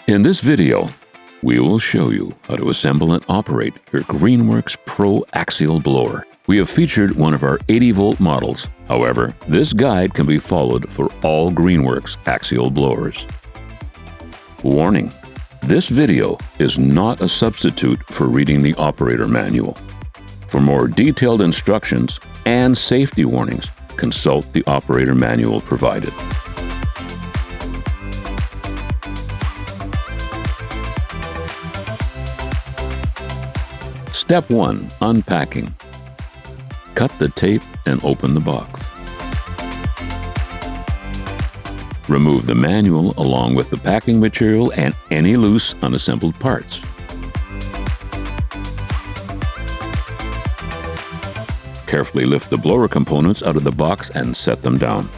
In this video, we will show you how to assemble and operate your GREENWORKS Pro Axial blower. We have featured one of our 80-volt models. However, this guide can be followed for all GREENWORKS Axial blowers. Warning: this video is not a substitute for reading the operator manual. For more detailed instructions and safety warnings, consult the operator manual provided. Step 1. Unpacking. Cut the tape and open the box. Remove the manual along with the packing material and any loose unassembled parts. Carefully lift the blower components out of the box and set them down.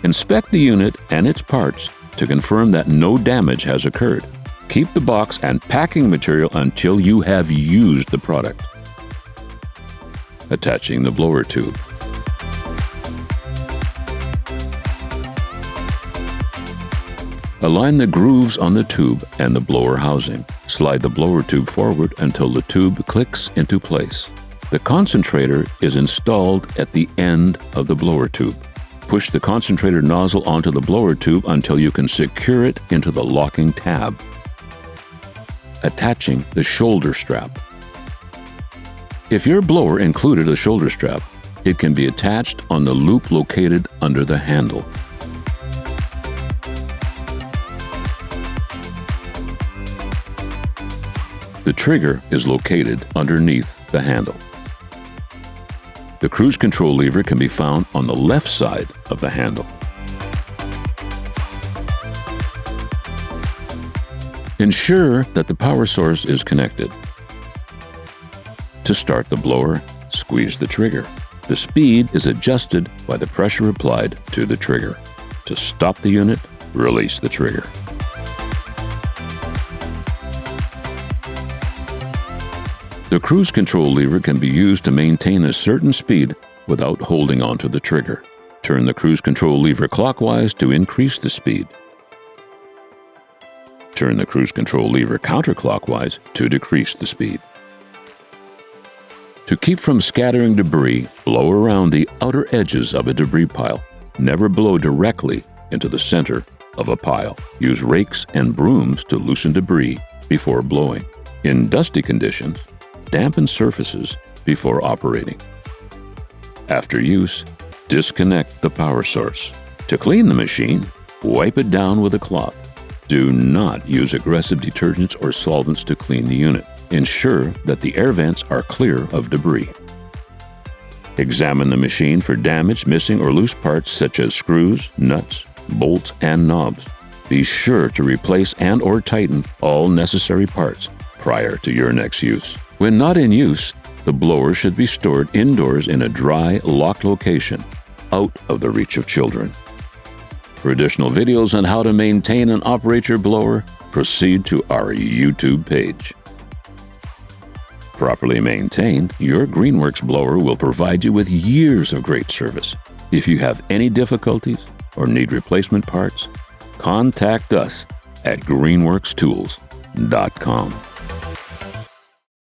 Inspect the unit and its parts to confirm that no damage has occurred. Keep the box and packing material until you have used the product. Attaching the blower tube. Align the grooves on the tube and the blower housing. Slide the blower tube forward until the tube clicks into place. The concentrator is installed at the end of the blower tube. Push the concentrator nozzle onto the blower tube until you can secure it into the locking tab. Attaching the shoulder strap. If your blower included a shoulder strap, it can be attached on the loop located under the handle. The trigger is located underneath the handle. The cruise control lever can be found on the left side of the handle. Ensure that the power source is connected. To start the blower, squeeze the trigger. The speed is adjusted by the pressure applied to the trigger. To stop the unit, release the trigger. The cruise control lever can be used to maintain a certain speed without holding onto the trigger. Turn the cruise control lever clockwise to increase the speed. Turn the cruise control lever counterclockwise to decrease the speed. To keep from scattering debris, blow around the outer edges of a debris pile. Never blow directly into the center of a pile. Use rakes and brooms to loosen debris before blowing. In dusty conditions, dampen surfaces before operating. After use, disconnect the power source. To clean the machine, wipe it down with a cloth. Do not use aggressive detergents or solvents to clean the unit. Ensure that the air vents are clear of debris. Examine the machine for damage, missing, or loose parts such as screws, nuts, bolts, and knobs. Be sure to replace and/or tighten all necessary parts prior to your next use. When not in use, the blower should be stored indoors in a dry, locked location, out of the reach of children. For additional videos on how to maintain and operate your blower, proceed to our YouTube page. Properly maintained, your GREENWORKS blower will provide you with years of great service. If you have any difficulties or need replacement parts, contact us at greenworkstools.com.